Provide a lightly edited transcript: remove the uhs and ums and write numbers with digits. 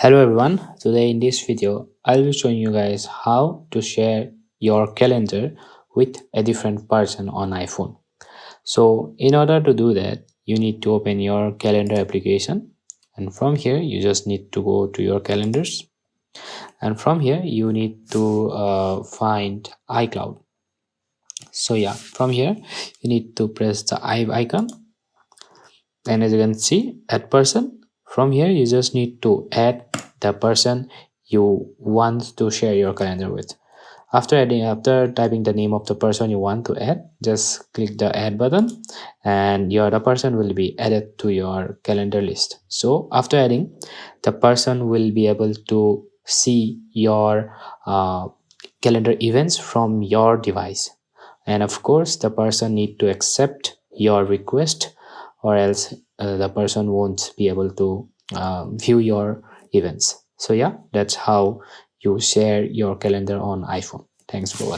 Hello everyone, today in this video I'll be showing you guys how to share your calendar with a different person on iPhone. So in order to do that, you need to open your calendar application, and from here you just need to go to your calendars, and from here you need to find iCloud. So yeah, from here you need to press the I icon, and as you can see, add person. From here you just need to add the person you want to share your calendar with. After typing the name of the person you want to add, just click the add button, and the person will be added to your calendar list. So after adding, the person will be able to see your calendar events from your device, and of course the person need to accept your request, or else the person won't be able to view your events. So yeah, that's how you share your calendar on iPhone. Thanks for watching.